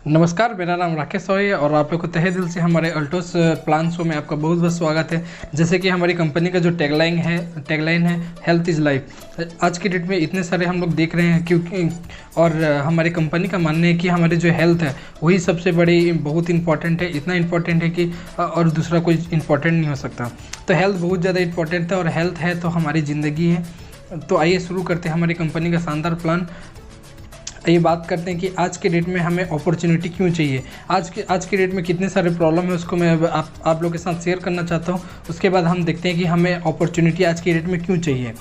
नमस्कार, मेरा नाम राकेश रॉय है और आप लोग को तहे दिल से हमारे अल्टोस प्लान शो में आपका बहुत बहुत स्वागत है। जैसे कि हमारी कंपनी का जो टैगलाइन है हेल्थ इज़ लाइफ। आज की डेट में इतने सारे हम लोग देख रहे हैं क्योंकि और हमारी कंपनी का मानना है कि हमारी जो हेल्थ है वही सबसे बड़ी बहुत इंपॉर्टेंट है। इतना इंपॉर्टेंट है कि और दूसरा कोई इंपॉर्टेंट नहीं हो सकता। तो हेल्थ बहुत ज़्यादा इंपॉर्टेंट है और हेल्थ है तो हमारी ज़िंदगी है। तो आइए शुरू करते हैं हमारी कंपनी का शानदार प्लान। ये बात करते हैं कि आज के डेट में हमें अपॉर्चुनिटी क्यों चाहिए। आज के डेट में कितने सारे प्रॉब्लम है उसको मैं आप लोग के साथ शेयर करना चाहता हूँ। उसके बाद हम देखते हैं कि हमें अपॉर्चुनिटी आज के डेट में क्यों चाहिए।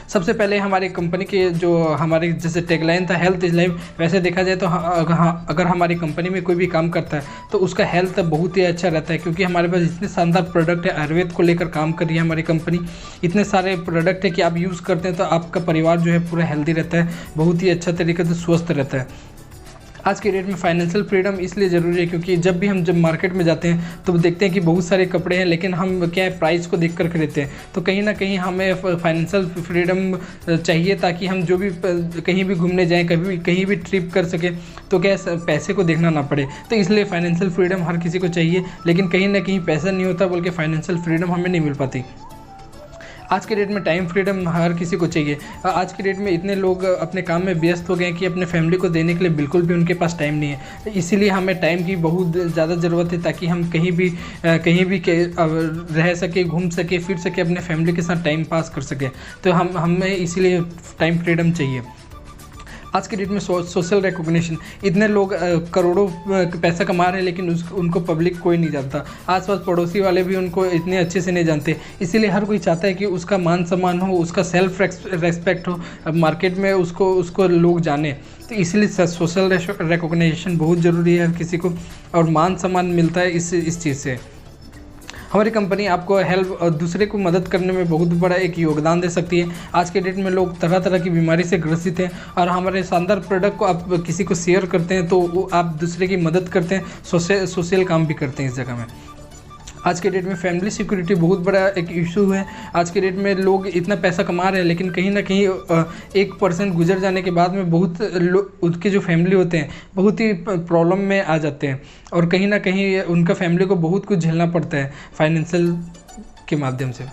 सबसे पहले हमारी कंपनी के जो हमारे जैसे टैगलाइन था हेल्थ इज़ लाइफ, वैसे देखा जाए तो अगर हमारी कंपनी में कोई भी काम करता है तो उसका हेल्थ बहुत ही अच्छा रहता है, क्योंकि हमारे पास इतने शानदार प्रोडक्ट है। आयुर्वेद को लेकर काम कर रही है हमारी कंपनी। इतने सारे प्रोडक्ट है कि आप यूज़ करते हैं तो आपका परिवार जो है पूरा हेल्दी रहता है, बहुत ही अच्छा तरीके से स्वस्थ रहता है। आज के डेट में फाइनेंशियल फ्रीडम इसलिए ज़रूरी है क्योंकि जब मार्केट में जाते हैं तो देखते हैं कि बहुत सारे कपड़े हैं, लेकिन हम क्या है प्राइस को देख कर खरीदते हैं। तो कहीं ना कहीं हमें फाइनेंशियल फ्रीडम चाहिए ताकि हम जो भी कहीं भी घूमने जाएं, कहीं भी ट्रिप कर सके तो क्या पैसे को देखना ना पड़े। तो इसलिए फाइनेंशियल फ्रीडम हर किसी को चाहिए, लेकिन कहीं ना कहीं पैसा नहीं होता बोल के फाइनेंशियल फ्रीडम हमें नहीं मिल पाती। आज के डेट में टाइम फ्रीडम हर किसी को चाहिए। आज के डेट में इतने लोग अपने काम में व्यस्त हो गए हैं कि अपने फैमिली को देने के लिए बिल्कुल भी उनके पास टाइम नहीं है। इसीलिए हमें टाइम की बहुत ज़्यादा ज़रूरत है ताकि हम कहीं भी रह सके, घूम सके, फिर सके, अपने फैमिली के साथ टाइम पास कर सके। तो हमें इसीलिए टाइम फ्रीडम चाहिए। आज के डेट में सोशल रिकॉग्निशन, इतने लोग करोड़ों पैसा कमा रहे हैं लेकिन उनको पब्लिक कोई नहीं जानता। आसपास पड़ोसी वाले भी उनको इतने अच्छे से नहीं जानते। इसीलिए हर कोई चाहता है कि उसका मान सम्मान हो, उसका सेल्फ रेस्पेक्ट हो, मार्केट में उसको लोग जाने। तो इसीलिए सोशल रिकॉग्निशन बहुत ज़रूरी है हर किसी को, और मान सम्मान मिलता है इस चीज़ से। हमारी कंपनी आपको हेल्प और दूसरे को मदद करने में बहुत बड़ा एक योगदान दे सकती है। आज के डेट में लोग तरह तरह की बीमारी से ग्रसित हैं और हमारे शानदार प्रोडक्ट को आप किसी को शेयर करते हैं तो आप दूसरे की मदद करते हैं, सोशल काम भी करते हैं इस जगह में। आज के डेट में फैमिली सिक्योरिटी बहुत बड़ा एक इशू है। आज के डेट में लोग इतना पैसा कमा रहे हैं लेकिन कहीं ना कहीं 1% गुजर जाने के बाद में बहुत उनके जो फैमिली होते हैं बहुत ही प्रॉब्लम में आ जाते हैं और कहीं ना कहीं उनका फैमिली को बहुत कुछ झेलना पड़ता है फाइनेंशियल के माध्यम से।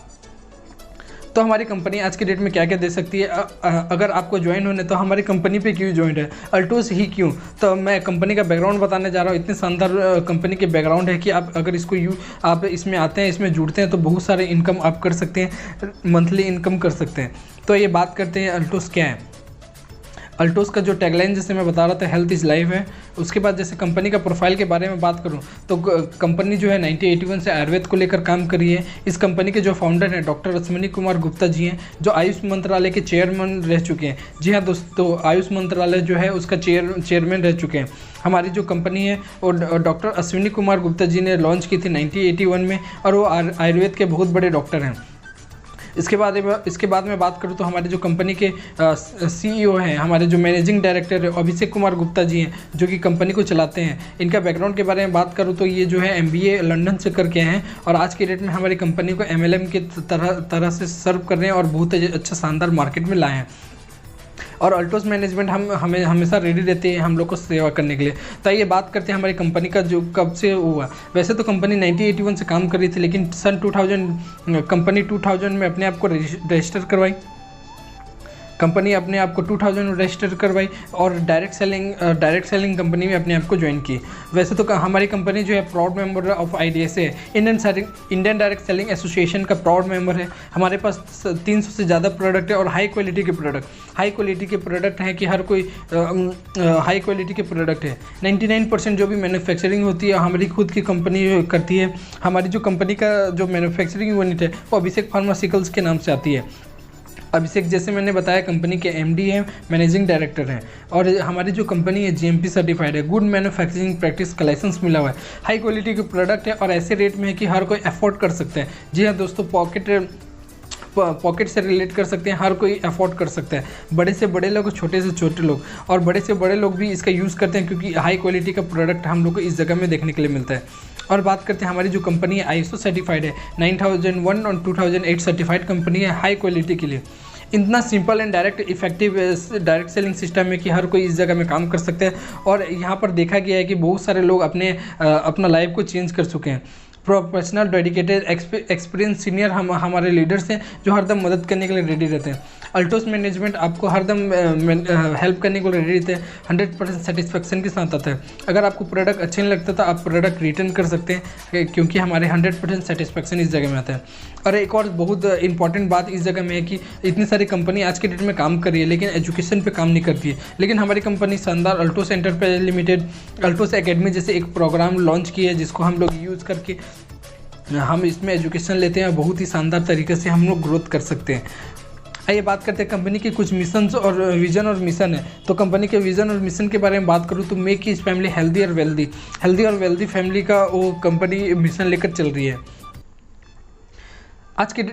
तो हमारी कंपनी आज की डेट में क्या क्या दे सकती है। अगर आपको ज्वाइन होने तो हमारी कंपनी पे क्यों ज्वाइन है, अल्टोस ही क्यों। तो मैं कंपनी का बैकग्राउंड बताने जा रहा हूँ। इतने शानदार कंपनी के बैकग्राउंड है कि आप अगर आप इसमें आते हैं, इसमें जुड़ते हैं तो बहुत सारे इनकम आप कर सकते हैं, मंथली इनकम कर सकते हैं। तो ये बात करते हैं अल्टोस क्या है। अल्टोस का जो टैगलाइन जैसे मैं बता रहा था हेल्थ इज़ लाइफ है। उसके बाद जैसे कंपनी का प्रोफाइल के बारे में बात करूं तो कंपनी जो है 1981 से आयुर्वेद को लेकर काम कर रही है। इस कंपनी के जो फाउंडर हैं डॉक्टर अश्विनी कुमार गुप्ता जी हैं, जो आयुष मंत्रालय के चेयरमैन रह चुके हैं। जी हाँ दोस्तों, आयुष मंत्रालय जो है उसका चेयरमैन रह चुके हैं। हमारी जो कंपनी है और डॉक्टर अश्विनी कुमार गुप्ता जी ने लॉन्च की थी 1981 में, और वो आयुर्वेद के बहुत बड़े डॉक्टर हैं। इसके बाद में बात करूँ तो हमारे जो कंपनी के CEO हैं, हमारे जो मैनेजिंग डायरेक्टर है अभिषेक कुमार गुप्ता जी हैं, जो कि कंपनी को चलाते हैं। इनका बैकग्राउंड के बारे में बात करूँ तो ये जो है MBA लंदन से करके हैं और आज के डेट में हमारी कंपनी को MLM के तरह से सर्व कर रहे हैं और बहुत अच्छा शानदार मार्केट में लाए हैं। और अल्टोस मैनेजमेंट हमें हमेशा रेडी रहती है हम लोग को सेवा करने के लिए। तो ये बात करते हैं हमारी कंपनी का जो कब से हुआ। वैसे तो कंपनी 1981 से काम कर रही थी, लेकिन सन 2000 कंपनी 2000 में अपने आप को रजिस्टर करवाई। कंपनी अपने आप को 2000 में रजिस्टर करवाई और डायरेक्ट सेलिंग कंपनी में अपने आप को ज्वाइन की। वैसे तो हमारी कंपनी जो है प्राउड मेंबर ऑफ IDSA है, इंडियन डायरेक्ट सेलिंग एसोसिएशन का प्राउड मेंबर है। हमारे पास 300 से ज़्यादा प्रोडक्ट है और हाई क्वालिटी के प्रोडक्ट हैं कि हर कोई हाई क्वालिटी के प्रोडक्ट है। 99% जो भी मैन्युफैक्चरिंग होती है हमारी खुद की कंपनी करती है। हमारी जो कंपनी का जो मैन्युफैक्चरिंग यूनिट है वो अभिषेक फार्मास्यूटिकल्स के नाम से आती है। अभिषेक जैसे मैंने बताया कंपनी के MD हैं, मैनेजिंग डायरेक्टर हैं, और हमारी जो कंपनी है GMP सर्टिफाइड है, गुड मैन्युफैक्चरिंग प्रैक्टिस का लाइसेंस मिला हुआ है। हाई क्वालिटी के प्रोडक्ट है और ऐसे रेट में है कि हर कोई अफोर्ड कर सकता है। जी हाँ दोस्तों, पॉकेट से रिलेट कर सकते हैं, हर कोई अफोर्ड कर सकता है। बड़े से बड़े लोग, छोटे से छोटे लोग और बड़े से बड़े लोग भी इसका यूज़ करते हैं क्योंकि हाई क्वालिटी का प्रोडक्ट हम लोग को इस जगह में देखने के लिए मिलता है। और बात करते हैं हमारी जो कंपनी है ISO सर्टिफाइड है, 9001 और 2008 सर्टिफाइड कंपनी है हाई क्वालिटी के लिए। इतना simple and direct effective direct selling system है कि हर कोई इस जगह में काम कर सकते हैं। और यहाँ पर देखा गया है कि बहुत सारे लोग अपना लाइफ को चेंज कर चुके हैं। प्रोफेशनल डेडिकेटेड एक्सपीरियंस सीनियर हमारे लीडर्स हैं जो हरदम मदद करने के लिए रेडी रहते हैं। अल्टोस मैनेजमेंट आपको हरदम हेल्प करने को रेडी रहते हैं, 100% सेटिस्फेक्शन के साथ आता है। अगर आपको प्रोडक्ट अच्छे नहीं लगता तो आप प्रोडक्ट रिटर्न कर सकते हैं, क्योंकि हमारे 100% सेटिस्फेक्शन इस जगह में आता है। और एक और बहुत इंपॉर्टेंट बात इस जगह में है कि इतनी सारी कंपनी आज के डेट में काम कर रही है लेकिन एजुकेशन पे काम नहीं करती है। लेकिन हमारी कंपनी शानदार Altos enterprise limited Altos academy जैसे एक प्रोग्राम लॉन्च किया है, जिसको हम लोग यूज़ करके हम इसमें एजुकेशन लेते हैं और बहुत ही शानदार तरीके से हम लोग ग्रोथ कर सकते हैं। आइए बात करते हैं कंपनी के कुछ मिशंस और विजन और मिशन है। तो कंपनी के विजन और मिशन के बारे में बात करूँ तो मेक इस फैमिली हेल्दी और वेल्दी फैमिली का वो कंपनी मिशन लेकर चल रही है। आज के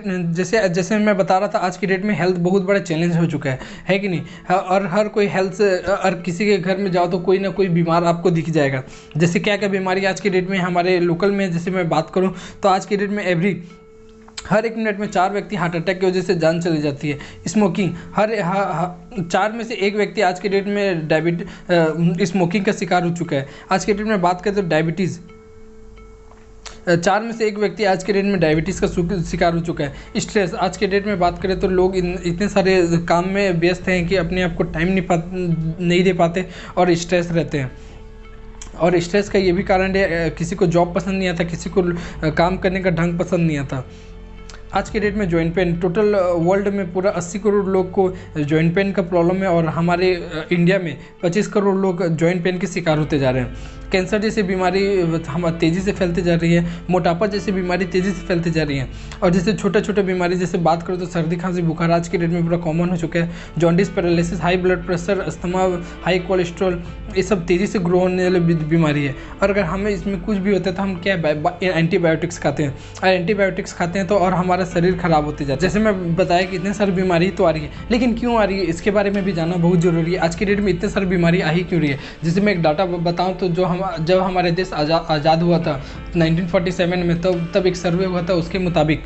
जैसे मैं बता रहा था, आज की डेट में हेल्थ बहुत बड़ा चैलेंज हो चुका है कि नहीं। और हर कोई हेल्थ और किसी के घर में जाओ तो कोई ना कोई बीमार आपको दिख जाएगा। जैसे क्या क्या बीमारी आज की डेट में हमारे लोकल में जैसे मैं बात करूं तो आज की डेट में हर 1 मिनट में 4 व्यक्ति हार्ट अटैक की वजह से जान चली जाती है। स्मोकिंग 4 में से 1 व्यक्ति आज के डेट में स्मोकिंग का शिकार हो चुका है। आज के डेट में बात करें तो डायबिटीज़ 4 में से 1 व्यक्ति आज के डेट में डायबिटीज़ का शिकार हो चुका है। स्ट्रेस आज के डेट में बात करें तो लोग इतने सारे काम में व्यस्त हैं कि अपने आप को टाइम नहीं दे पाते और स्ट्रेस रहते हैं। और स्ट्रेस का ये भी कारण है, किसी को जॉब पसंद नहीं आता, किसी को काम करने का ढंग पसंद नहीं आता। आज के डेट में जॉइंट पेन टोटल वर्ल्ड में पूरा 80 करोड़ लोग को जॉइंट पेन का प्रॉब्लम है और हमारे इंडिया में 25 करोड़ लोग जॉइंट पेन के शिकार होते जा रहे हैं। कैंसर जैसी बीमारी हम तेज़ी से फैलती जा रही है। मोटापा जैसी बीमारी तेज़ी से फैलती जा रही है। और जैसे छोटे बीमारी जैसे बात करो तो सर्दी खांसी बुखार आज की डेट में पूरा कॉमन हो चुका है। Jaundice, paralysis, high blood pressure, asthma, high cholesterol, ये सब तेज़ी से ग्रो होने वाली बीमारी है। और अगर हमें इसमें कुछ भी होता है तो हम क्या एंटीबायोटिक्स खाते हैं, और एंटीबायोटिक्स खाते हैं तो और हमारा शरीर खराब होते जाता है। जैसे मैं बताया कि इतने सारी बीमारी तो आ रही है, लेकिन क्यों आ रही है इसके बारे में भी जानना बहुत ज़रूरी है। आज की डेट में इतने सारी बीमारी आ ही क्यों रही है। जैसे मैं एक डाटा बताऊं तो जब हमारे देश आज़ाद हुआ था 1947 में, तब एक सर्वे हुआ था, उसके मुताबिक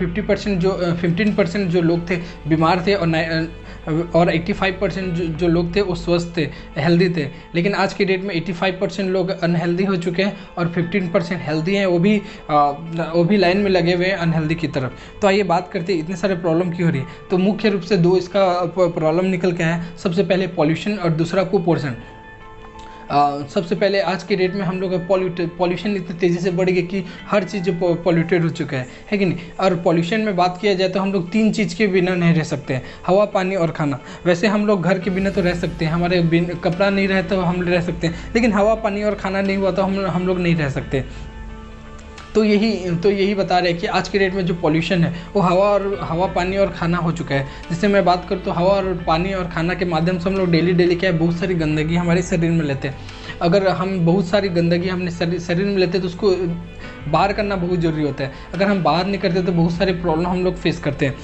15% जो लोग थे बीमार थे और 85% जो लोग थे वो स्वस्थ थे, हेल्दी थे। लेकिन आज की डेट में 85% लोग अनहेल्दी हो चुके हैं और 15% हेल्दी हैं, वो भी लाइन में लगे हुए हैं अनहेल्दी की तरफ। तो आइए बात करते हैं इतने सारे प्रॉब्लम क्यों हो रही है। तो मुख्य रूप से 2 इसका प्रॉब्लम निकल के आया है। सबसे पहले पॉल्यूशन और दूसरा कुपोषण। सबसे पहले आज के डेट में हम लोग पॉल्यूशन इतनी तेज़ी से बढ़ गई कि हर चीज़ पॉल्यूटेड हो चुका है कि नहीं। और पॉल्यूशन में बात किया जाए तो हम लोग 3 चीज़ के बिना नहीं रह सकते हैं, हवा, पानी और खाना। वैसे हम लोग घर के बिना तो रह सकते हैं, हमारे कपड़ा नहीं रहे तो हम रह सकते हैं, लेकिन हवा, पानी और खाना नहीं हुआ तो हम लोग नहीं रह सकते। तो यही बता रहे हैं कि आज के डेट में जो पॉल्यूशन है वो हवा, पानी और खाना हो चुका है। जैसे मैं बात करूँ तो हवा और पानी और खाना के माध्यम से हम लोग डेली क्या है, बहुत सारी गंदगी हमारे शरीर में लेते हैं। अगर हम बहुत सारी गंदगी हमने शरीर में लेते हैं तो उसको बाहर करना बहुत ज़रूरी होता है। अगर हम बाहर नहीं करते तो बहुत सारे प्रॉब्लम हम लोग फेस करते हैं।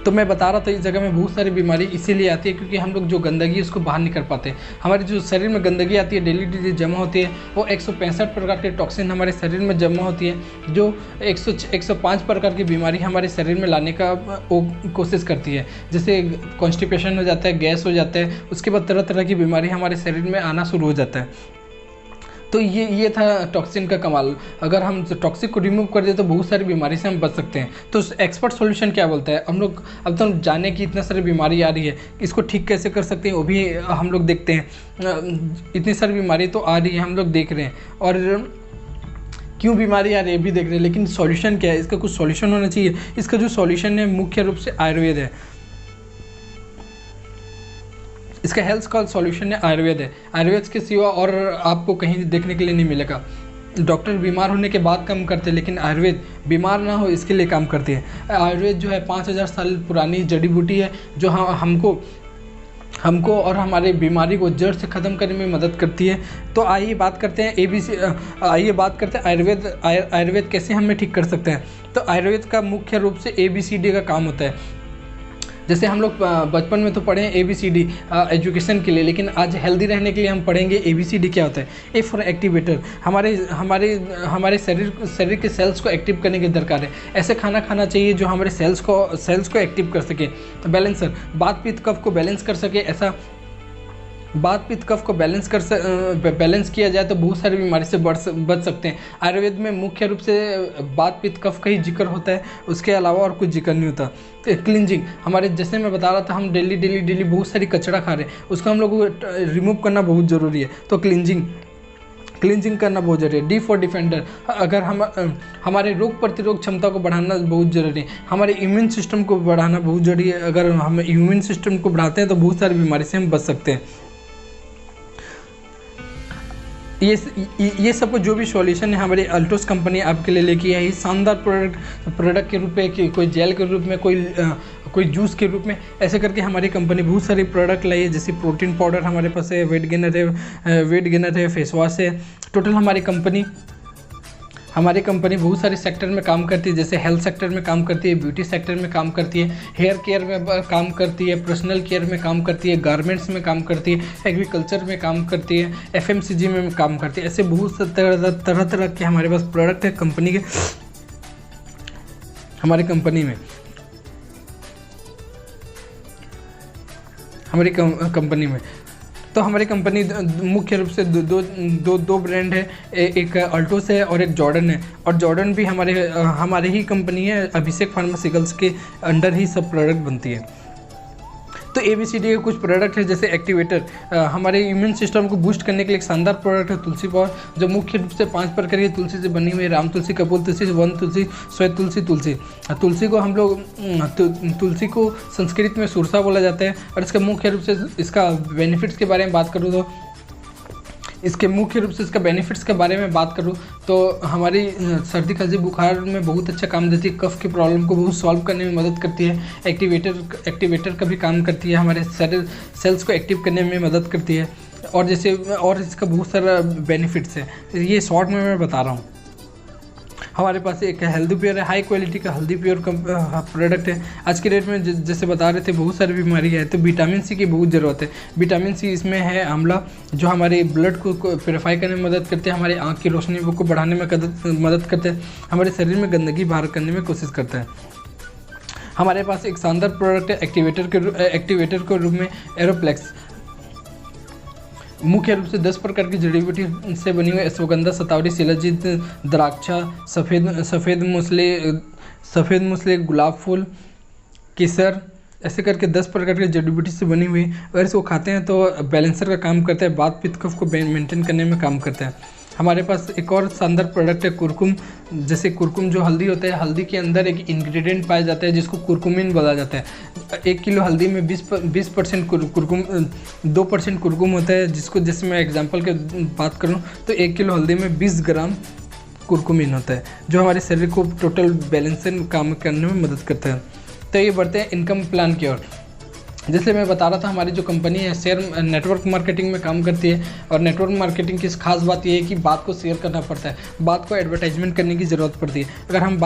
तो मैं बता रहा था इस जगह में बहुत सारी बीमारी इसीलिए आती है क्योंकि हम लोग जो गंदगी है उसको बाहर नहीं कर पाते। हमारे जो शरीर में गंदगी आती है डेली जमा होती है, वो 165 प्रकार के टॉक्सिन हमारे शरीर में जमा होती है, जो 105 प्रकार की बीमारी हमारे शरीर में लाने का कोशिश करती है। जैसे कॉन्स्टिपेशन हो जाता है, गैस हो जाता है, उसके बाद तरह की बीमारी हमारे शरीर में आना शुरू हो जाता है। तो ये था टॉक्सिन का कमाल। अगर हम टॉक्सिक को रिमूव कर दें तो बहुत सारी बीमारी से हम बच सकते हैं। तो एक्सपर्ट सॉल्यूशन क्या बोलता है, हम लोग अब तो जाने की इतनी सारी बीमारी आ रही है, इसको ठीक कैसे कर सकते हैं वो भी हम लोग देखते हैं। इतनी सारी बीमारी तो आ रही है, हम लोग देख रहे हैं, और क्यों बीमारी आ रही है भी देख रहे हैं, लेकिन सॉल्यूशन क्या है, इसका कुछ सॉल्यूशन होना चाहिए। इसका जो सॉल्यूशन है मुख्य रूप से आयुर्वेद है। इसका हेल्थ का सॉल्यूशन है आयुर्वेद है। आयुर्वेद के सिवा और आपको कहीं देखने के लिए नहीं मिलेगा। डॉक्टर बीमार होने के बाद काम करते हैं, लेकिन आयुर्वेद बीमार ना हो इसके लिए काम करती है। आयुर्वेद जो है 5000 साल पुरानी जड़ी बूटी है जो हमको और हमारे बीमारी को जड़ से ख़त्म करने में मदद करती है। तो आइए बात करते हैं आयुर्वेद कैसे हमें ठीक कर सकते हैं। तो आयुर्वेद का मुख्य रूप से ABCD का काम होता है। जैसे हम लोग बचपन में तो पढ़े ABCD एजुकेशन के लिए, लेकिन आज हेल्दी रहने के लिए हम पढ़ेंगे ABCD क्या होता है। ए फॉर एक्टिवेटर, हमारे शरीर के सेल्स को एक्टिव करने की दरकार है। ऐसे खाना खाना चाहिए जो हमारे सेल्स को एक्टिव कर सके। बैलेंसर, बात पित्त कफ को बैलेंस कर सके। ऐसा बात पित्त कफ को बैलेंस किया जाए तो बहुत सारी बीमारी से बच सकते हैं। आयुर्वेद में मुख्य रूप से बात पित्त कफ का ही जिक्र होता है, उसके अलावा और कुछ जिक्र नहीं होता। क्लिनजिंग, हमारे जैसे मैं बता रहा था, हम डेली बहुत सारी कचरा खा रहे हैं, उसको हम लोग को रिमूव करना बहुत ज़रूरी है। तो क्लिनजिंग करना बहुत जरूरी है। डी फॉर डिफेंडर, अगर हमारे रोग प्रतिरोध क्षमता को बढ़ाना बहुत ज़रूरी है। हमारे इम्यून सिस्टम को बढ़ाना बहुत ज़रूरी है। अगर हम इम्यून सिस्टम को बढ़ाते हैं तो बहुत सारी बीमारी से हम बच सकते हैं। ये सब जो भी सॉल्यूशन है हमारी अल्टोस कंपनी आपके लिए लेके आई है। शानदार प्रोडक्ट के रूप में, कोई जेल के रूप में, कोई जूस के रूप में, ऐसे करके हमारी कंपनी बहुत सारी प्रोडक्ट लाई है। जैसे प्रोटीन पाउडर हमारे पास है, वेट गेनर है, फेस वॉश है। टोटल हमारी कंपनी बहुत सारे सेक्टर में काम करती है। जैसे हेल्थ सेक्टर में काम करती है, ब्यूटी सेक्टर में काम करती है, हेयर केयर में काम करती है, पर्सनल केयर में काम करती है, गारमेंट्स में काम करती है, एग्रीकल्चर में काम करती है, FMCG में काम करती है। ऐसे बहुत तरह के हमारे पास प्रोडक्ट है हमारी कंपनी में। तो हमारी कंपनी मुख्य रूप से दो ब्रांड है, एक अल्टोस है और एक जॉर्डन है। और जॉर्डन भी हमारे ही कंपनी है, अभिषेक फार्मास्यूटिकल्स के अंडर ही सब प्रोडक्ट बनती है। तो ABCD के कुछ प्रोडक्ट है, जैसे एक्टिवेटर, हमारे इम्यून सिस्टम को बूस्ट करने के लिए एक शानदार प्रोडक्ट है तुलसी पाउडर, जो मुख्य रूप से 5 प्रकार की तुलसी से बनी हुई है। राम तुलसी, कपूर तुलसी, वन तुलसी, श्वेत तुलसी। तुलसी को हम लोग तुलसी को संस्कृत में सुरसा बोला जाता है। और इसका मुख्य रूप से इसका बेनिफिट्स के बारे में बात करूँ तो हमारी सर्दी खांसी बुखार में बहुत अच्छा काम देती है। कफ की प्रॉब्लम को बहुत सॉल्व करने में मदद करती है। एक्टिवेटर का भी काम करती है, हमारे सेल्स को एक्टिव करने में मदद करती है। और इसका बहुत सारा बेनिफिट्स है, ये शॉर्ट में मैं बता रहा हूँ। हमारे पास एक हेल्दी प्योर है, हाई क्वालिटी का हेल्दी प्योर प्रोडक्ट है। आज के डेट में जैसे बता रहे थे बहुत सारी बीमारी है, तो विटामिन सी की बहुत ज़रूरत है। विटामिन सी इसमें है आंवला, जो हमारे ब्लड को प्योरीफाई करने में मदद करते हैं, हमारे आँख की रोशनी को बढ़ाने में मदद करते हैं, हमारे शरीर में गंदगी बाहर करने में कोशिश करते हैं। हमारे पास एक शानदार प्रोडक्ट है एक्टिवेटर के रूप में एरोप्लेक्स। मुख्य रूप से 10 प्रकार की जड़ी बूटी से बनी हुई अश्वगंधा, शतावरी, शिलाजीत, द्राक्षा, सफ़ेद मूसली, गुलाब फूल, केसर, ऐसे करके 10 प्रकार की जड़ी बूटी से बनी हुई। अगर इसको खाते हैं तो बैलेंसर का काम करता है, बात पित्त कफ को मेंटेन करने में काम करता है। हमारे पास एक और शानदार प्रोडक्ट है कुरकुम। जैसे कुरकुम जो हल्दी होता है, हल्दी के अंदर एक इंग्रेडिएंट पाया जाता है जिसको कुरकुमिन बोला जाता है। 1 किलो हल्दी में 20% कुरकुम, 2% कुरकुम होता है, जिसको जैसे मैं एग्जांपल के बात करूं तो 1 किलो हल्दी में 20 ग्राम कुरकुमिन होता है, जो हमारे शरीर को टोटल बैलेंस काम करने में मदद करता है। तो ये बढ़ते हैं इनकम प्लान की ओर। जैसे मैं बता रहा था, हमारी जो कंपनी है शेयर नेटवर्क मार्केटिंग में काम करती है। और नेटवर्क मार्केटिंग की खास बात यह है कि बात को शेयर करना पड़ता है, बात को एडवर्टाइजमेंट करने की ज़रूरत पड़ती है। अगर हम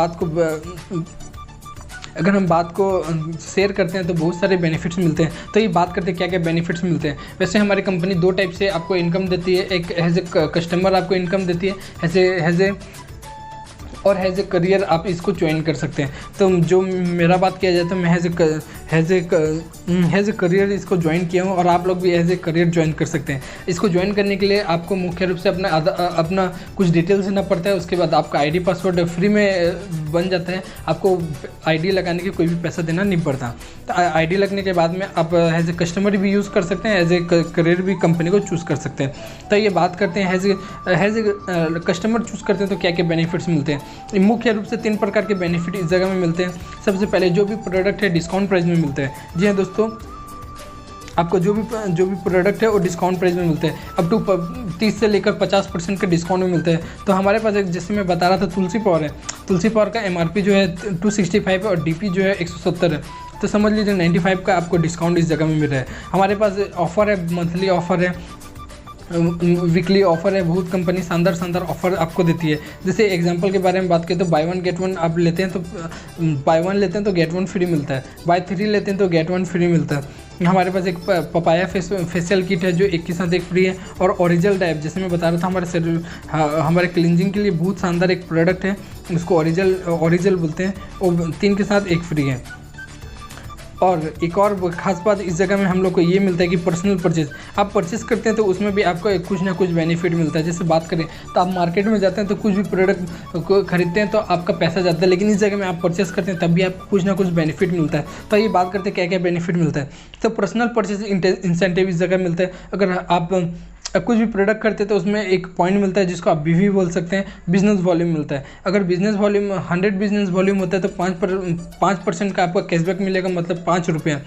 बात को शेयर करते हैं तो बहुत सारे बेनिफिट्स मिलते हैं। तो ये बात करते हैं क्या क्या बेनिफिट्स मिलते हैं। वैसे हमारी कंपनी 2 टाइप से आपको इनकम देती है। एक एज ए कस्टमर आपको इनकम देती है, एज ए करियर आप इसको ज्वाइन कर सकते हैं। तो जो मेरा बात किया जाए तो मैं एज ए करियर इसको ज्वाइन किया हूँ, और आप लोग भी एज ए करियर ज्वाइन कर सकते हैं। इसको ज्वाइन करने के लिए आपको मुख्य रूप से अपना कुछ डिटेल्स देना पड़ता है। उसके बाद आपका ID पासवर्ड फ्री में बन जाता है, आपको ID लगाने के कोई भी पैसा देना नहीं पड़ता। तो ID लगने के बाद में आप एज ए कस्टमर भी यूज़ कर सकते हैं, एज ए करियर भी कंपनी को चूज़ कर सकते हैं। तो ये बात करते हैं एज ए कस्टमर चूज़ करते हैं तो क्या क्या बेनिफिट्स मिलते हैं। मुख्य रूप से 3 प्रकार के बेनिफिट इस जगह में मिलते हैं। सबसे पहले जो भी प्रोडक्ट है डिस्काउंट प्राइस में मिलता है। जी हाँ दोस्तों, आपको जो भी प्रोडक्ट है वो डिस्काउंट प्राइस में मिलते हैं। अप टू 30 से लेकर 50% के डिस्काउंट में मिलते हैं। तो हमारे पास एक, जैसे मैं बता रहा था, तुलसी पाउडर है। तुलसी पाउडर का MRP जो है 265 है और DP जो है 170 है। तो समझ लीजिए 95 का आपको डिस्काउंट इस जगह में मिल रहा है। हमारे पास ऑफ़र है, मंथली ऑफ़र है। वीकली ऑफर है, बहुत कंपनी शानदार शानदार ऑफर आपको देती है। जैसे एग्जांपल के बारे में बात करें तो बाय वन गेट वन आप लेते हैं तो बाय वन लेते हैं तो गेट वन फ्री मिलता है, बाय थ्री लेते हैं तो गेट वन फ्री मिलता है। हमारे पास एक पपाया फेशियल किट है जो एक के साथ एक फ्री है, और ओरिजिनल टाइप जैसे मैं बता रहा था हमारे क्लिनजिंग के लिए बहुत शानदार एक प्रोडक्ट है, उसको ओरिजिनल बोलते हैं, वो 3 के साथ एक फ्री है। और एक और ख़ास बात इस जगह में हम लोग को ये मिलता है कि पर्सनल परचेज आप परचेस करते हैं तो उसमें भी आपको कुछ ना कुछ बेनिफिट मिलता है। जैसे बात करें तो आप मार्केट में जाते हैं तो कुछ भी प्रोडक्ट को खरीदते हैं तो आपका पैसा जाता है, लेकिन इस जगह में आप परचेस करते हैं तब भी आपको कुछ ना कुछ बेनिफिट मिलता है। तो ये बात करते हैं क्या क्या बेनिफिट मिलता है। तो पर्सनल परचेज इंसेंटिव इस जगह मिलता है। अगर आप कुछ भी प्रोडक्ट करते हैं तो उसमें एक पॉइंट मिलता है जिसको आप BV बोल सकते हैं, बिजनेस वॉल्यूम मिलता है। अगर बिजनेस वॉल्यूम 100 बिजनेस वॉल्यूम होता है तो 5% का आपका कैशबैक मिलेगा, मतलब 5 रुपया।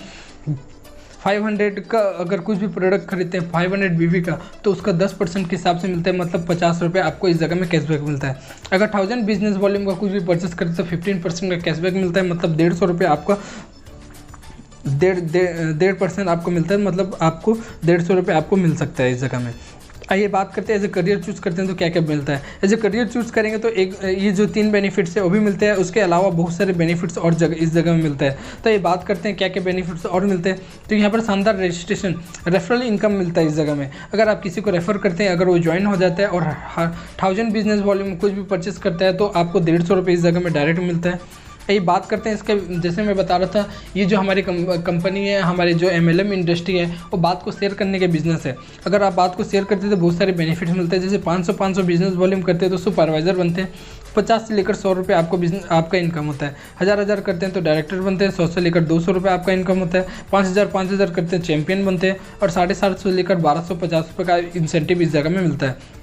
500 का अगर कुछ भी प्रोडक्ट खरीदते हैं 500 BV का तो उसका 10% के हिसाब से मिलता है, मतलब 50 रुपये आपको इस जगह में कैशबैक मिलता है। अगर 1000 बिजनेस वॉल्यूम का कुछ भी परचेस करते हैं तो 15% का कैशबैक मिलता है, मतलब 150 रुपये आपका 1.5% आपको मिलता है, मतलब आपको 150 रुपये आपको मिल सकता है इस जगह में। आइए बात करते हैं एज ए करियर चूज़ करते हैं तो क्या क्या मिलता है। एज ए करियर चूज़ करेंगे तो एक ये जो 3 बेनिफिट्स है वो भी मिलते हैं, उसके अलावा बहुत सारे बेनिफिट्स और इस जगह में मिलता है। तो ये बात करते हैं क्या क्या बेनिफिट्स और मिलते हैं। तो यहाँ पर शानदार रजिस्ट्रेशन रेफरल इनकम मिलता है इस जगह में। अगर आप किसी को रेफ़र करते हैं, अगर वो ज्वाइन हो जाता है और 1000 बिजनेस वॉल्यूम में कुछ भी परचेस करता है तो आपको 150 रुपये इस जगह में डायरेक्ट मिलता है। ये बात करते हैं इसके, जैसे मैं बता रहा था ये जो हमारी कंपनी है, हमारे जो MLM इंडस्ट्री है वो बात को शेयर करने के बिजनेस है। अगर आप बात को शेयर करते हैं तो बहुत सारे बेनिफिट्स मिलते हैं। जैसे 500 बिजनेस वॉल्यूम करते हैं तो सुपरवाइज़र बनते हैं, 50 से लेकर 100 रुपये आपका इनकम होता है। 1000 करते हैं तो डायरेक्टर बनते हैं, 100 से लेकर 200 रुपये आपका इनकम होता है। 5000 करते हैं चैंपियन बनते हैं, और 750 से लेकर 1250 रुपये का इंसेंटिव इस जगह में मिलता है।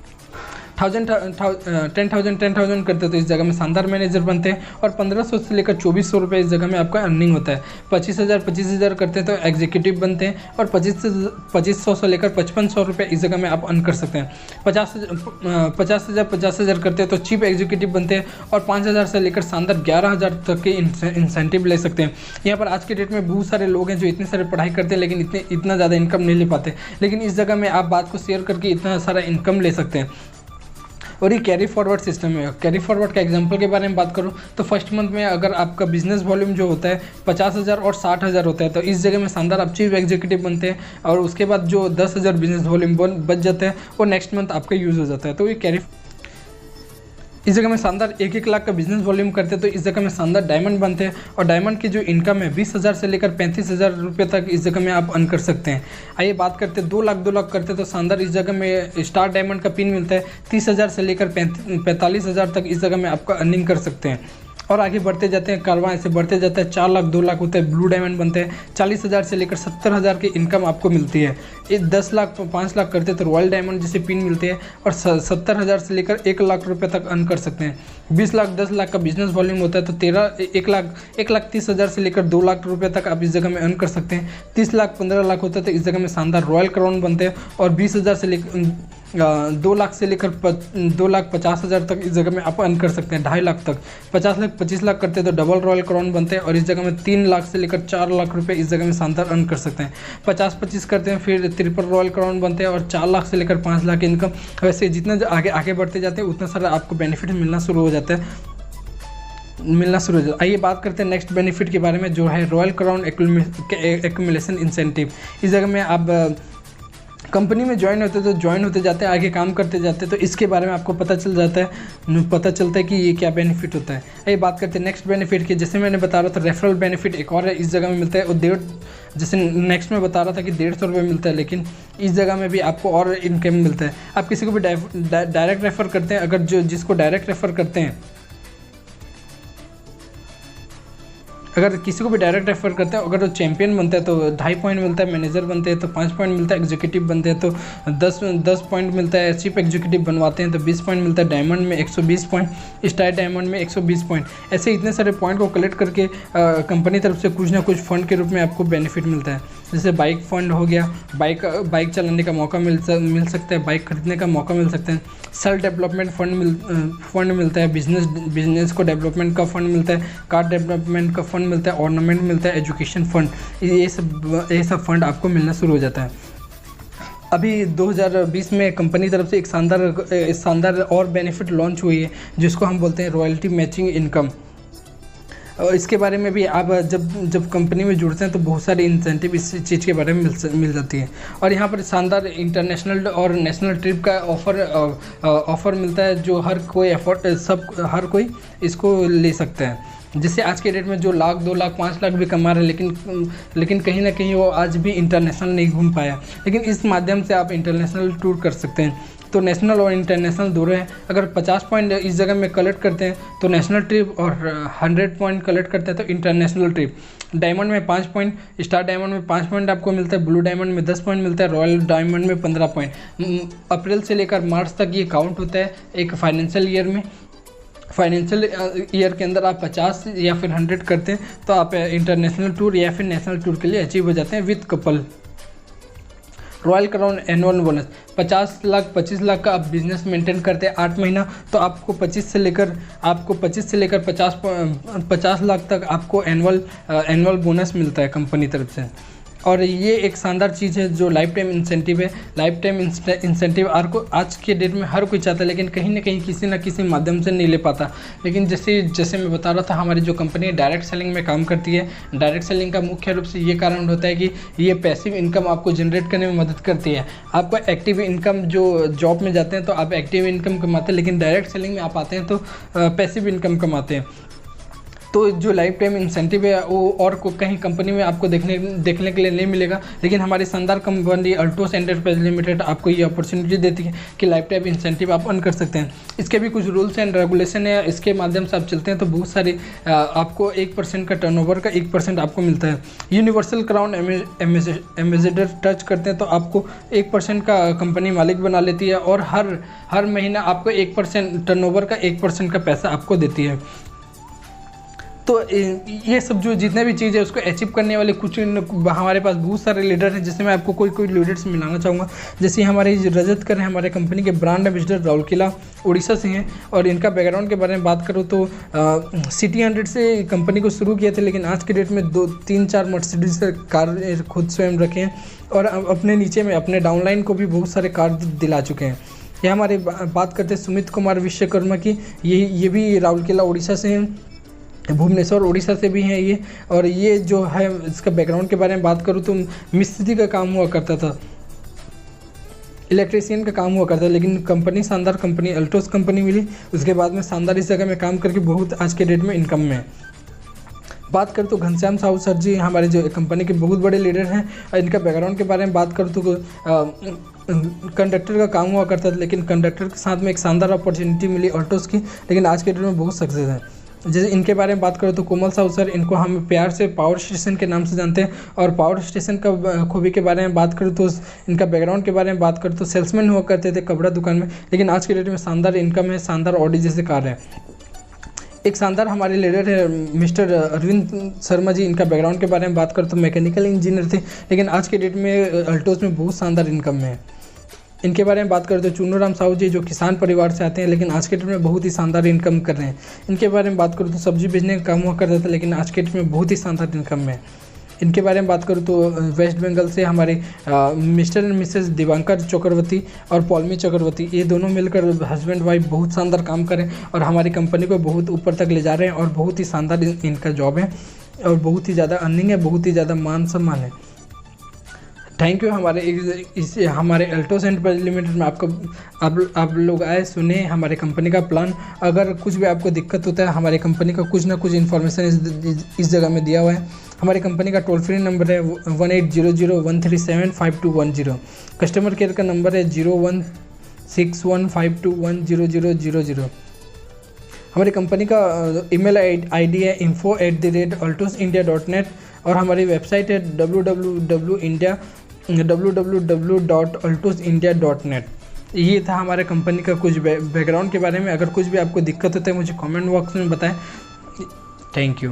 10,000 करते तो इस जगह में शानदार मैनेजर बनते हैं, और 1500 से लेकर 2400 रुपये इस जगह में आपका अर्निंग होता है। 25,000 करते हैं तो एग्जीक्यूटिव बनते हैं, और 2500 से लेकर 5500 रुपये इस जगह में आप अर्न कर सकते हैं। 50,000 करते हैं तो चीफ एग्जीक्यूटिव बनते हैं, और 5000 से लेकर शानदार 11,000 तक के इंसेंटिव ले सकते हैं। यहाँ पर आज के डेट में बहुत सारे लोग हैं जो इतनी सारी पढ़ाई करते हैं लेकिन इतना ज़्यादा इनकम नहीं ले पाते, लेकिन इस जगह में आप बात को शेयर करके इतना सारा इनकम ले सकते हैं। और ये कैरी फॉरवर्ड सिस्टम है। कैरी फॉरवर्ड का एग्जांपल के बारे में बात करूँ तो फर्स्ट मंथ में अगर आपका बिजनेस वॉल्यूम जो होता है 50,000 और 60,000 होता है तो इस जगह में शानदार आप चीफ एग्जीक्यूटिव बनते हैं, और उसके बाद जो 10,000 बिजनेस वॉल्यूम बच जाता है वो नेक्स्ट मंथ आपका यूज़ हो जाता है। तो ये कैरी इस जगह में शानदार 1-1 लाख का बिजनेस वॉल्यूम करते हैं तो इस जगह में शानदार डायमंड बनते हैं, और डायमंड की जो इनकम है 20,000 से लेकर 35,000 रुपये तक इस जगह में आप अर्न कर सकते हैं। आइए बात करते हैं 2 लाख करते हैं तो शानदार इस जगह में स्टार डायमंड का पिन मिलता है। 30,000 से लेकर 45,000 तक इस जगह में आपका अर्निंग कर सकते हैं। और आगे बढ़ते जाते हैं, कारवां ऐसे बढ़ते जाता है, 4 लाख 2 लाख होता है, ब्लू डायमंड बनते हैं। 40,000 से लेकर 70,000 की इनकम आपको मिलती है। ये 10 लाख 5 लाख करते हैं तो रॉयल डायमंड जैसे पिन मिलते हैं, और 70,000 से लेकर 1 लाख रुपये तक अर्न कर सकते हैं। 20 लाख 10 लाख का बिजनेस वॉल्यूम होता है तो 1 लाख 30,000 से लेकर 2 लाख रुपये तक आप इस जगह में अर्न कर सकते हैं। 30 लाख 15 लाख होता है तो इस जगह में शानदार रॉयल क्राउन बनते हैं, और 20,000 से लेकर 2 लाख से लेकर 2,50,000 तक इस जगह में आप अर्न कर सकते हैं। 2.5 लाख तक 50 लाख 25 लाख करते हैं तो डबल रॉयल क्राउन बनते हैं, और इस जगह में 3 लाख से लेकर 4 लाख रुपए इस जगह में शानदार अर्न कर सकते हैं। 50-25 करते हैं फिर ट्रिपल रॉयल क्राउन बनते हैं, और 4 लाख से लेकर 5 लाख इनकम। वैसे जितना आगे बढ़ते जाते हैं उतना सारा आपको बेनिफिट मिलना शुरू हो जाता है। आइए बात करते हैं नेक्स्ट बेनिफिट के बारे में जो है रॉयल क्राउन एक्यूमुलेशन इंसेंटिव। इस जगह में आप कंपनी में ज्वाइन होते जाते हैं, आगे काम करते जाते हैं तो इसके बारे में आपको पता चलता है कि ये क्या बेनिफिट होता है। ये बात करते हैं नेक्स्ट बेनिफिट की। जैसे मैंने बता रहा था रेफरल बेनिफिट एक और है इस जगह में मिलता है, और जैसे नेक्स्ट में बता रहा था कि 150 रुपये मिलता है, लेकिन इस जगह में भी आपको और इनकम मिलता है। आप किसी को भी डायरेक्ट रेफ़र करते हैं, अगर जिसको डायरेक्ट रेफ़र करते हैं, अगर किसी को भी डायरेक्ट रेफर करते हैं, अगर वो चैंपियन बनता है तो 2.5 पॉइंट मिलता है, मैनेजर बनते हैं तो 5 पॉइंट मिलता है, एग्जीक्यूटिव बनते हैं तो 10 पॉइंट मिलता है, चीफ एग्जीक्यूटिव बनवाते हैं तो 20 पॉइंट मिलता है, डायमंड में 120 पॉइंट, स्टार डायमंड में 120 पॉइंट। ऐसे इतने सारे पॉइंट को कलेक्ट करके कंपनी तरफ से कुछ ना कुछ फंड के रूप में आपको बेनिफिट मिलता है। जैसे बाइक फंड हो गया, बाइक चलाने का मौका मिल सकता है, बाइक खरीदने का मौका मिल सकता है, सेल्फ डेवलपमेंट फंड मिलता है, बिजनेस को डेवलपमेंट का फंड मिलता है, कार डेवलपमेंट का फंड मिलता है, ऑर्नामेंट मिलता है, एजुकेशन फंड, ये सब फंड आपको मिलना शुरू हो जाता है। अभी 2020 में कंपनी तरफ से एक शानदार और बेनिफिट लॉन्च हुई है जिसको हम बोलते हैं रॉयल्टी मैचिंग इनकम। और इसके बारे में भी आप जब कंपनी में जुड़ते हैं तो बहुत सारे इंसेंटिव इस चीज़ के बारे में मिल जाती है। और यहाँ पर शानदार इंटरनेशनल और नेशनल ट्रिप का ऑफ़र मिलता है जो हर कोई इसको ले सकता है। जिससे आज के डेट में जो लाख 2 लाख 5 लाख भी कमा रहे हैं लेकिन कहीं ना कहीं वो आज भी इंटरनेशनल नहीं घूम पाया, लेकिन इस माध्यम से आप इंटरनेशनल टूर कर सकते हैं। तो नेशनल और इंटरनेशनल दोनों हैं। अगर 50 पॉइंट इस जगह में कलेक्ट करते हैं तो नेशनल ट्रिप और 100 पॉइंट कलेक्ट करते हैं तो इंटरनेशनल ट्रिप। डायमंड में 5 पॉइंट, स्टार डायमंड में 5 पॉइंट आपको मिलता है, ब्लू डायमंड में 10 पॉइंट मिलता है, रॉयल डायमंड में 15 पॉइंट। अप्रैल से लेकर मार्च तक ये काउंट होता है एक फाइनेंशियल ईयर में। फाइनेंशियल ईयर के अंदर आप 50 या फिर 100 करते हैं तो आप इंटरनेशनल टूर या फिर नेशनल टूर के लिए अचीव हो जाते हैं with couple. Royal crown annual bonus 50 lakh 25 lakh का आप बिजनेस मेंटेन करते हैं 8 महीना तो आपको 25 से लेकर 50 लाख तक आपको एनुअल बोनस मिलता है कंपनी तरफ से। और ये एक शानदार चीज़ है जो लाइफ टाइम इंसेंटिव है। लाइफ टाइम इंसेंटिव आज के डेट में हर कोई चाहता है, लेकिन कहीं ना कहीं किसी न किसी माध्यम से नहीं ले पाता। लेकिन जैसे मैं बता रहा था, हमारी जो कंपनी डायरेक्ट सेलिंग में काम करती है। डायरेक्ट सेलिंग का मुख्य रूप से ये कारण होता है कि ये पैसिव इनकम आपको जनरेट करने में मदद करती है। आपको एक्टिव इनकम जो जॉब में जाते हैं तो आप एक्टिव इनकम कमाते हैं, लेकिन डायरेक्ट सेलिंग में आप आते हैं तो पैसिव इनकम कमाते हैं। तो जो लाइफ टाइम इंसेंटिव है वो और कहीं कंपनी में आपको देखने के लिए नहीं मिलेगा, लेकिन हमारी शानदार कंपनी अल्टोस एंटरप्राइज लिमिटेड आपको ये अपॉर्चुनिटी देती है कि लाइफ टाइम इंसेंटिव आप अर्न कर सकते हैं। इसके भी कुछ रूल्स एंड रेगुलेशन है, इसके माध्यम से आप चलते हैं तो बहुत सारे आपको 1% का टर्नओवर का 1% आपको मिलता है। यूनिवर्सल क्राउन एम्बेसडर टच करते हैं तो आपको 1% का कंपनी मालिक बना लेती है और हर महीना आपको 1% टर्नओवर का 1% का पैसा आपको देती है। तो ये सब जो जितने भी चीज़ है उसको अचीव करने वाले कुछ हमारे पास बहुत सारे लीडर हैं, जिससे मैं आपको कोई लीडर्स मिलाना चाहूँगा। जैसे हमारे रजत कर हैं, हमारे कंपनी के ब्रांड एम्बेसडर राउरकेला उड़ीसा से हैं। और इनका बैकग्राउंड के बारे में बात करूँ तो सिटी 100 से कंपनी को शुरू किया था, लेकिन आज के डेट में 2-3-4 मर्सिडीज कार खुद स्वयं रखे हैं और अपने नीचे में अपने डाउनलाइन को भी बहुत सारे कार दिला चुके हैं। ये हमारे बात करते हैं सुमित कुमार विश्वकर्मा की, ये भी राउरकेला उड़ीसा से हैं, भुवनेश्वर उड़ीसा से भी हैं ये। और ये जो है इसका बैकग्राउंड के बारे में बात करूँ तो मिस्त्री का काम हुआ करता था, इलेक्ट्रीशियन का काम हुआ करता था, लेकिन कंपनी शानदार कंपनी अल्टोस कंपनी मिली। उसके बाद में शानदार इस जगह में काम करके बहुत आज के डेट में इनकम में बात करूँ तो घनश्याम साहू सर जी हमारे जो कंपनी के बहुत बड़े लीडर हैं। इनका बैकग्राउंड के बारे में बात करूँ तो कंडक्टर का काम हुआ करता था, लेकिन कंडक्टर के साथ में एक शानदार अपॉर्चुनिटी मिली अल्टोस की, लेकिन आज के डेट में बहुत सक्सेस है। जैसे इनके बारे में बात करें तो कोमल साहू सर, इनको हम प्यार से पावर स्टेशन के नाम से जानते हैं। और पावर स्टेशन का खूबी के बारे में बात करूँ तो इनका बैकग्राउंड के बारे में बात करूँ तो सेल्समैन हुआ करते थे कपड़ा दुकान में, लेकिन आज के डेट में शानदार इनकम है, शानदार ऑडी जैसे कार है। एक शानदार हमारे लीडर है मिस्टर अरविंद शर्मा जी, इनका बैकग्राउंड के बारे में बात करूँ तो मैकेनिकल इंजीनियर थे, लेकिन आज के डेट में अल्टोस में बहुत शानदार इनकम है। इनके बारे में बात करें तो चुन्नू राम साहू जी जो किसान परिवार से आते हैं, लेकिन आज के डेट में बहुत ही शानदार इनकम कर रहे हैं। इनके बारे में बात करूँ तो सब्जी बेचने का काम हुआ करता था, लेकिन आज के डेट में बहुत ही शानदार इनकम है। इनके बारे में बात करूँ तो वेस्ट बंगाल से हमारे मिस्टर एंड मिसेस दिवांकर चक्रवर्ती और पौलमी चक्रवर्ती, ये दोनों मिलकर हस्बैंड वाइफ बहुत शानदार काम करें और हमारी कंपनी को बहुत ऊपर तक ले जा रहे हैं। और बहुत ही शानदार इनका जॉब है और बहुत ही ज़्यादा अर्निंग है, बहुत ही ज़्यादा मान सम्मान है। Thank you. हमारे अल्टोस एंटरप्राइज लिमिटेड में आप लोग आए, सुने हमारे कंपनी का प्लान। अगर कुछ भी आपको दिक्कत होता है, हमारे कंपनी का कुछ ना कुछ इन्फॉर्मेशन इस जगह में दिया हुआ है। हमारी कंपनी का टोल फ्री नंबर है 1800-137-5210। कस्टमर केयर का नंबर है 016152100000। हमारी कंपनी का ईमेल आईडी है info@altosindia.net और हमारी वेबसाइट है www.altosindia.net। ये था हमारे कंपनी का कुछ बैकग्राउंड के बारे में। अगर कुछ भी आपको दिक्कत होता है मुझे कमेंट बॉक्स में बताएं। Thank you.